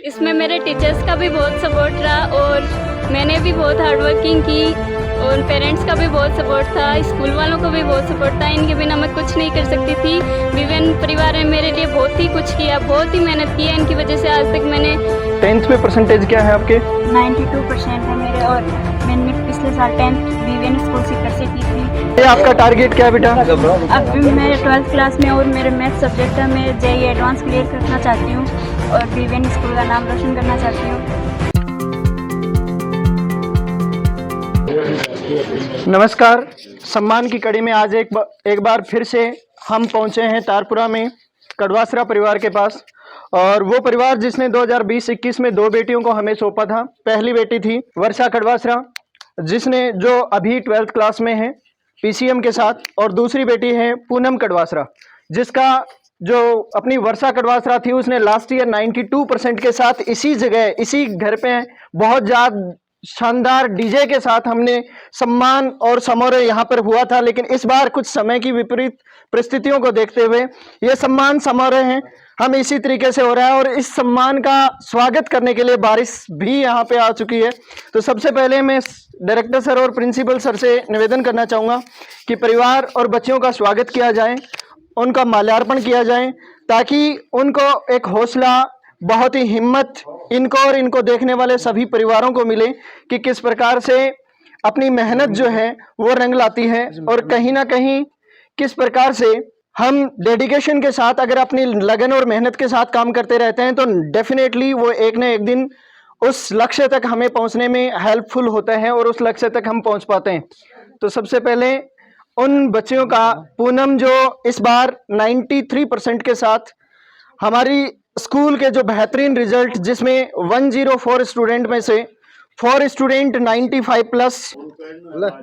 इसमें मेरे टीचर्स का भी बहुत सपोर्ट रहा और मैंने भी बहुत हार्ड वर्किंग की और पेरेंट्स का भी बहुत सपोर्ट था, स्कूल वालों को भी बहुत सपोर्ट था। इनके बिना मैं कुछ नहीं कर सकती थी। विवेन परिवार ने मेरे लिए बहुत ही कुछ किया, बहुत ही मेहनत की है। इनकी वजह से आज तक मैंने 10th में परसेंटेज क्या है आपके? 92% है मेरे और मैंने पिछले साल 10th विवेन स्कूल सीकर से की थी। ये आपका टारगेट क्या है बेटा? अब मैं 12th क्लास में और मेरे मैथ सब्जेक्ट है, मैं जेईई एडवांस क्लियर करना चाहती हूँ और विवेन स्कूल का नाम रोशन करना चाहती हूँ। नमस्कार, सम्मान की कड़ी में आज एक बार फिर से हम पहुंचे हैं तारपुरा में कड़वासरा परिवार के पास। और वो परिवार जिसने 2020-21 में 2 बेटियों को हमें सौंपा था। पहली बेटी थी वर्षा कड़वासरा जो अभी 12th क्लास में है पीसीएम के साथ, और दूसरी बेटी है पूनम कड़वासरा जिसका जो अपनी वर्षा कड़वासरा थी उसने लास्ट ईयर 92% के साथ इसी जगह इसी घर पे बहुत ज्यादा शानदार डीजे के साथ हमने सम्मान और समारोह यहाँ पर हुआ था। लेकिन इस बार कुछ समय की विपरीत परिस्थितियों को देखते हुए ये सम्मान समारोह है हम इसी तरीके से हो रहा है। और इस सम्मान का स्वागत करने के लिए बारिश भी यहाँ पे आ चुकी है। तो सबसे पहले मैं डायरेक्टर सर और प्रिंसिपल सर से निवेदन करना चाहूँगा कि परिवार और बच्चियों का स्वागत किया जाए, उनका माल्यार्पण किया जाए, ताकि उनको एक हौसला, बहुत ही हिम्मत इनको और इनको देखने वाले सभी परिवारों को मिले कि किस प्रकार से अपनी मेहनत जो है वो रंग लाती है। और कहीं ना कहीं किस प्रकार से हम डेडिकेशन के साथ अगर अपनी लगन और मेहनत के साथ काम करते रहते हैं तो डेफिनेटली वो एक न एक दिन उस लक्ष्य तक हमें पहुंचने में हेल्पफुल होता है और उस लक्ष्य तक हम पहुंच पाते हैं। तो सबसे पहले उन बच्चियों का, पूनम जो इस बार 93% के साथ हमारी स्कूल के जो बेहतरीन रिजल्ट, जिसमें 104 स्टूडेंट में से 4 स्टूडेंट 95 प्लस,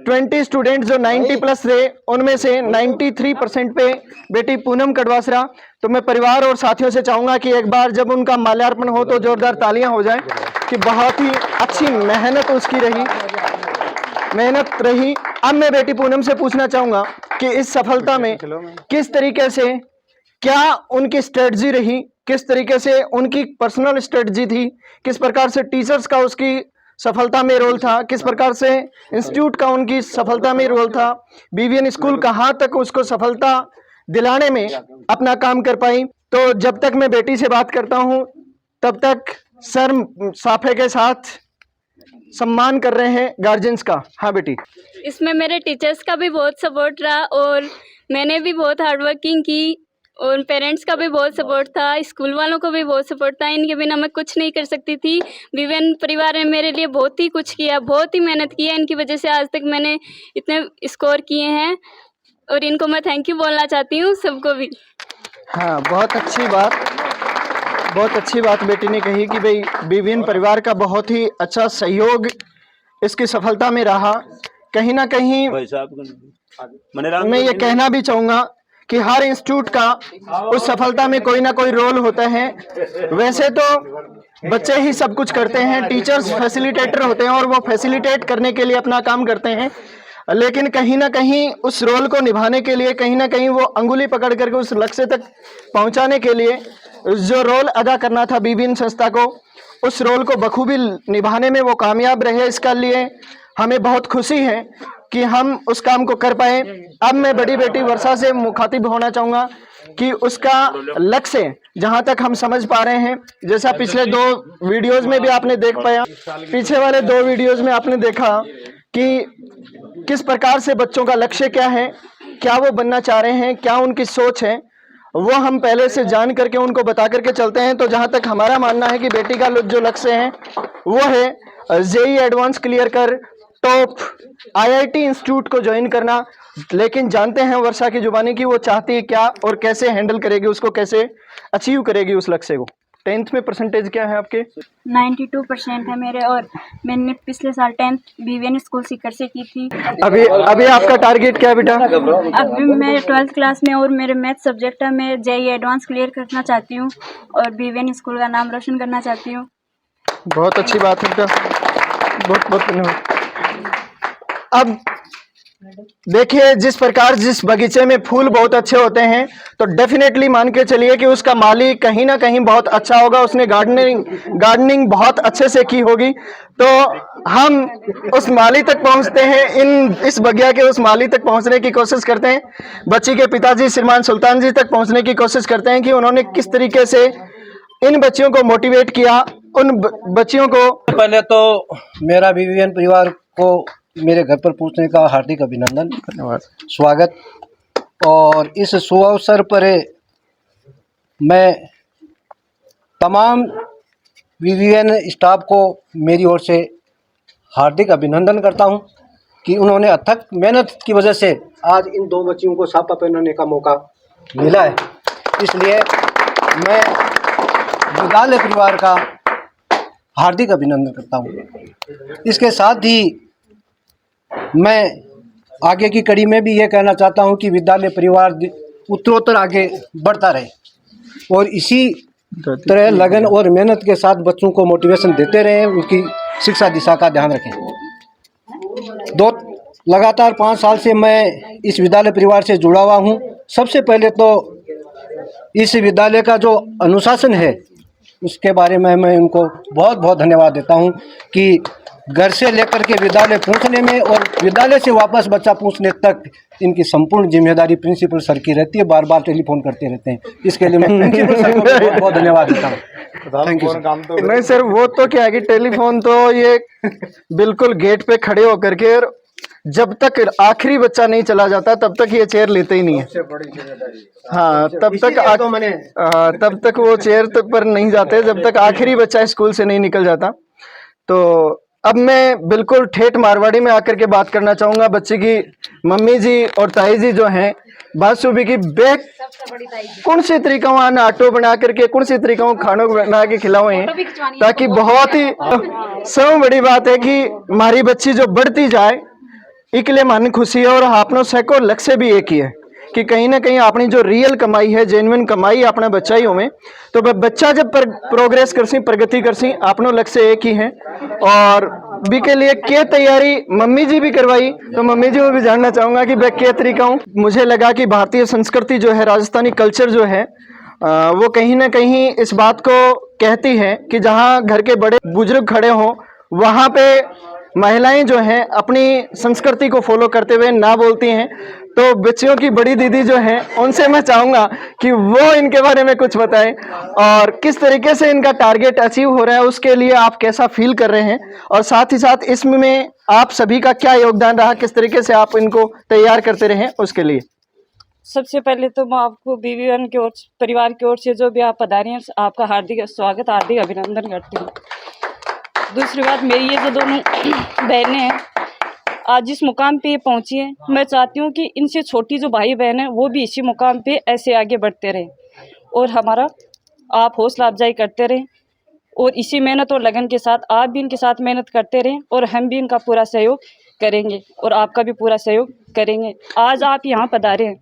20 स्टूडेंट जो 90 प्लस थे, उनमें से 93% पे बेटी पूनम कड़वासरा। तो मैं परिवार और साथियों से चाहूंगा कि एक बार जब उनका माल्यार्पण हो तो जोरदार तालियां हो जाए कि बहुत ही अच्छी मेहनत उसकी रही। अब मैं बेटी पूनम से पूछना चाहूंगा कि इस सफलता में किस तरीके से, क्या उनकी स्ट्रेटजी रही, किस तरीके से उनकी पर्सनल स्ट्रेटजी थी, किस प्रकार से टीचर्स का उसकी सफलता में रोल था, किस प्रकार से इंस्टीट्यूट का उनकी सफलता में रोल था, बीवीएन स्कूल कहाँ तक उसको सफलता दिलाने में अपना काम कर पाई। तो जब तक मैं बेटी से बात करता हूँ तब तक सर साफे के साथ सम्मान कर रहे हैं गार्जियंस का। हाँ बेटी। इसमें मेरे टीचर्स का भी बहुत सपोर्ट रहा और मैंने भी बहुत हार्ड वर्किंग की और पेरेंट्स का भी बहुत सपोर्ट था, स्कूल वालों को भी बहुत सपोर्ट था। इनके बिना मैं कुछ नहीं कर सकती थी। विवेन परिवार ने मेरे लिए बहुत ही कुछ किया, बहुत ही मेहनत की है। इनकी वजह से आज तक मैंने इतने स्कोर किए हैं और इनको मैं थैंक यू बोलना चाहती हूँ, सबको भी। हाँ, बहुत अच्छी बात बेटी ने कही कि भाई विवेन परिवार का बहुत ही अच्छा सहयोग इसकी सफलता में रहा। कहीं ना कहीं मैं ये कहना भी चाहूँगा कि हर इंस्टीट्यूट का उस सफलता में कोई ना कोई रोल होता है। वैसे तो बच्चे ही सब कुछ करते हैं, टीचर्स फैसिलिटेटर होते हैं और वो फैसिलिटेट करने के लिए अपना काम करते हैं, लेकिन कहीं ना कहीं उस रोल को निभाने के लिए, कहीं ना कहीं वो अंगुली पकड़ करके उस लक्ष्य तक पहुंचाने के लिए जो रोल अदा करना था विभिन्न संस्था को, उस रोल को बखूबी निभाने में वो कामयाब रहे। इसके लिए हमें बहुत खुशी है कि हम उस काम को कर पाए। अब मैं बड़ी बेटी वर्षा से मुखातिब होना चाहूँगा कि उसका लक्ष्य जहाँ तक हम समझ पा रहे हैं, जैसा पिछले 2 वीडियोज़ में भी आपने देख पाया, पीछे वाले 2 वीडियोज़ में आपने देखा कि किस प्रकार से बच्चों का लक्ष्य क्या है, क्या वो बनना चाह रहे हैं, क्या उनकी सोच है, वो हम पहले से जान करके उनको बता करके चलते हैं। तो जहाँ तक हमारा मानना है कि बेटी का जो लक्ष्य है वो है जेईई एडवांस क्लियर कर टॉप आईआईटी इंस्टीट्यूट को ज्वाइन करना। लेकिन जानते हैं वर्षा की जुबानी की वो चाहती है क्या और कैसे हैंडल करेगी, उसको कैसे अचीव करेगी उस लक्ष्य को। 10th में परसेंटेज क्या है आपके? 92% है मेरे और मैंने पिछले साल 10th विवेन स्कूल सीकर से की थी। अभी आपका टारगेट क्या है बेटा? अब मैं 12th क्लास में और मेरे मैथ सब्जेक्ट है, मैं जेईई एडवांस क्लियर करना चाहती हूँ और विवेन स्कूल का नाम रोशन करना चाहती हूँ। बहुत अच्छी बात है बेटा, बहुत बहुत धन्यवाद। अब देखिए, जिस प्रकार जिस बगीचे में फूल बहुत अच्छे होते हैं तो डेफिनेटली मान के चलिए कि उसका माली कहीं ना कहीं बहुत अच्छा होगा, उसने गार्डनिंग बहुत अच्छे से की होगी। तो हम उस माली तक पहुंचते हैं, इस बगिया के उस माली तक पहुंचने की कोशिश करते हैं। बच्ची के पिताजी श्रीमान सुल्तान जी तक पहुंचने की कोशिश करते हैं कि उन्होंने किस तरीके से इन बच्चियों को मोटिवेट किया, उन बच्चियों को। पहले तो मेरा BVN परिवार को मेरे घर पर पहुंचने का हार्दिक अभिनंदन, धन्यवाद, स्वागत। और इस शुभ अवसर पर मैं तमाम BVN स्टाफ को मेरी ओर से हार्दिक अभिनंदन करता हूं कि उन्होंने अथक मेहनत की वजह से आज इन 2 बच्चियों को साफा पहनाने का मौका मिला है। इसलिए मैं विद्यालय परिवार का हार्दिक अभिनंदन करता हूं। इसके साथ ही मैं आगे की कड़ी में भी ये कहना चाहता हूं कि विद्यालय परिवार उत्तरोत्तर आगे बढ़ता रहे और इसी तरह लगन और मेहनत के साथ बच्चों को मोटिवेशन देते रहें, उनकी शिक्षा दिशा का ध्यान रखें। लगातार 5 साल से मैं इस विद्यालय परिवार से जुड़ा हुआ हूं। सबसे पहले तो इस विद्यालय का जो अनुशासन है उसके बारे में मैं उनको बहुत बहुत धन्यवाद देता हूं कि घर से लेकर के विद्यालय पहुंचने में और विद्यालय से वापस बच्चा पहुंचने तक इनकी संपूर्ण जिम्मेदारी प्रिंसिपल सर की रहती है। बार बार टेलीफोन करते रहते हैं, इसके लिए मैं प्रिंसिपल सर को बहुत बहुत धन्यवाद देता हूँ। Thank you. नहीं सर, वो तो क्या है कि टेलीफोन तो ये बिल्कुल गेट पे खड़े होकर के जब तक आखिरी बच्चा नहीं चला जाता तब तक ये चेयर लेते ही नहीं है। हाँ, तब तक वो चेयर तक पर नहीं जाते जब तक आखिरी बच्चा स्कूल से नहीं निकल जाता। तो अब मैं बिल्कुल ठेठ मारवाड़ी में आकर के बात करना चाहूंगा। बच्चे की मम्मी जी और ताई जी जो हैं बात सुबह की बैग कौन से तरीका वहाँ आटो बना करके कौन से तरीका खानों बना के खिलाओ हैं, ताकि बहुत ही सब बड़ी बात है कि हमारी बच्ची जो बढ़ती जाए इकले मन खुशी है। और आपनो सैको लक्ष्य भी एक ही है कि कहीं ना कहीं अपनी जो रियल कमाई है, जेन्युइन कमाई अपना बच्चा ही होवे। तो बच्चा जब प्रोग्रेस करसी, प्रगति करसी, अपनो लक्ष्य एक ही है। और बी के लिए क्या तैयारी मम्मी जी भी करवाई, तो मम्मी जी को भी जानना चाहूंगा कि मैं क्या तरीका हूँ। मुझे लगा कि भारतीय संस्कृति जो है, राजस्थानी कल्चर जो है वो कहीं ना कहीं इस बात को कहती है कि जहाँ घर के बड़े बुजुर्ग खड़े हों वहाँ पे महिलाएं जो हैं अपनी संस्कृति को फॉलो करते हुए ना बोलती हैं। तो बच्चियों की बड़ी दीदी जो हैं उनसे मैं चाहूँगा कि वो इनके बारे में कुछ बताएं और किस तरीके से इनका टारगेट अचीव हो रहा है, उसके लिए आप कैसा फील कर रहे हैं, और साथ ही साथ इसमें आप सभी का क्या योगदान रहा, किस तरीके से आप इनको तैयार करते रहे उसके लिए। सबसे पहले तो मैं आपको BVN की ओर परिवार की ओर से जो भी आप पधारे हैं आपका हार्दिक स्वागत, हार्दिक अभिनंदन करती हूँ। दूसरी बात, मेरी ये जो दोनों बहनें हैं आज जिस मुकाम पे ये पहुंची हैं, मैं चाहती हूँ कि इनसे छोटी जो भाई बहन है वो भी इसी मुकाम पे ऐसे आगे बढ़ते रहें और हमारा आप हौसला अफजाई करते रहें और इसी मेहनत और लगन के साथ आप भी इनके साथ मेहनत करते रहें और हम भी इनका पूरा सहयोग करेंगे और आपका भी पूरा सहयोग करेंगे। आज आप यहाँ पधारे हैं,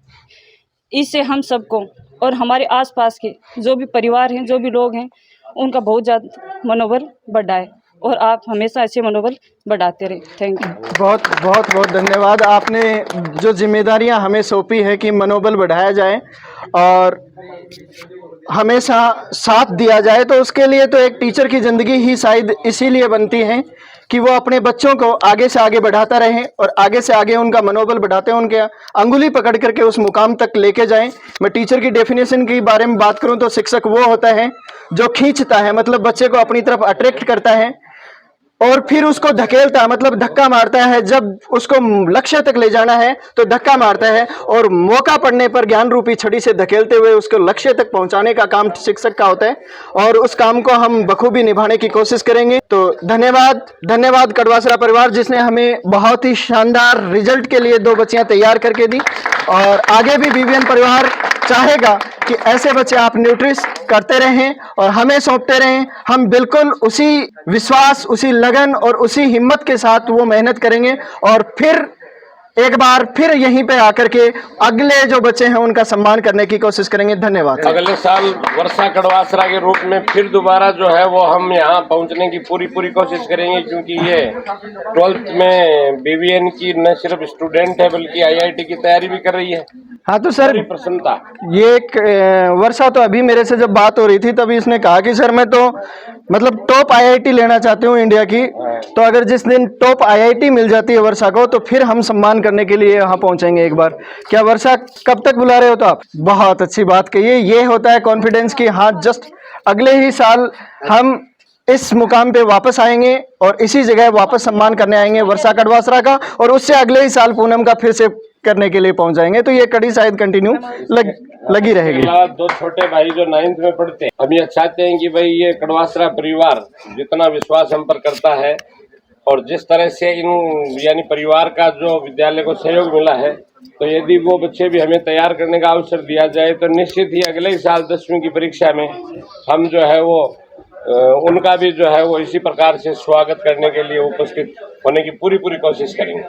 इससे हम सबको और हमारे आसपास के जो भी परिवार हैं, जो भी लोग हैं, उनका बहुत ज़्यादा मनोबल बढ़ा है और आप हमेशा ऐसे मनोबल बढ़ाते रहे। Thank you. बहुत बहुत बहुत धन्यवाद। आपने जो जिम्मेदारियां हमें सौंपी है कि मनोबल बढ़ाया जाए और हमेशा साथ दिया जाए, तो उसके लिए तो एक टीचर की ज़िंदगी ही शायद इसीलिए बनती है कि वो अपने बच्चों को आगे से आगे बढ़ाता रहे और आगे से आगे उनका मनोबल बढ़ाते हैं, उनके अंगुली पकड़ करके उस मुकाम तक लेके जाएं। मैं टीचर की डेफिनेशन के बारे में बात करूं तो शिक्षक वो होता है जो खींचता है, मतलब बच्चे को अपनी तरफ अट्रैक्ट करता है और फिर उसको धकेलता है, मतलब धक्का मारता है। जब उसको लक्ष्य तक ले जाना है तो धक्का मारता है और मौका पड़ने पर ज्ञान रूपी छड़ी से धकेलते हुए उसको लक्ष्य तक पहुंचाने का काम शिक्षक का होता है और उस काम को हम बखूबी निभाने की कोशिश करेंगे। तो धन्यवाद कड़वासरा परिवार जिसने हमें बहुत ही शानदार रिजल्ट के लिए 2 बच्चियां तैयार करके दी और आगे भी BVN परिवार चाहेगा कि ऐसे बच्चे आप न्यूट्रिस करते रहें और हमें सौंपते रहें। हम बिल्कुल उसी विश्वास, उसी लगन और उसी हिम्मत के साथ वो मेहनत करेंगे और फिर एक बार फिर यहीं पे आकर के अगले जो बच्चे हैं उनका सम्मान करने की कोशिश करेंगे। धन्यवाद। अगले साल वर्षा कड़वासरा के रूप में फिर दोबारा जो है वो हम यहाँ पहुँचने की पूरी कोशिश करेंगे, क्योंकि ये 12th में BVN की न सिर्फ स्टूडेंट है बल्कि IIT की तैयारी भी कर रही है। हाँ तो सर, बड़ी प्रसन्नता। ये एक वर्षा तो अभी मेरे से जब बात हो रही थी तभी इसने कहा कि सर मैं तो मतलब टॉप IIT लेना चाहती हूँ इंडिया की, तो अगर जिस दिन टॉप IIT मिल जाती है वर्षा को तो फिर हम सम्मान करने के लिए यहाँ पहुँचेंगे एक बार। क्या वर्षा कब तक बुला रहे हो? तो आप बहुत अच्छी बात कही है। ये होता है कॉन्फिडेंस कि हाँ जस्ट अगले ही साल हम इस मुकाम पे वापस आएंगे और इसी जगह वापस सम्मान करने आएंगे वर्षा कड़वासरा का, और उससे अगले ही साल पूनम का फिर से करने के लिए पहुंच जाएंगे। तो ये कड़ी शायद कंटिन्यू लगी रहेगी। दो छोटे भाई जो 9th में पढ़ते हैं, हम ये चाहते हैं कि भाई ये कड़वासरा परिवार जितना विश्वास हम पर करता है और जिस तरह से इन यानी परिवार का जो विद्यालय को सहयोग मिला है, तो यदि वो बच्चे भी हमें तैयार करने का अवसर दिया जाए तो निश्चित ही अगले ही साल 10वीं की परीक्षा में हम जो है वो उनका भी जो है वो इसी प्रकार से स्वागत करने के लिए उपस्थित होने की पूरी कोशिश करेंगे।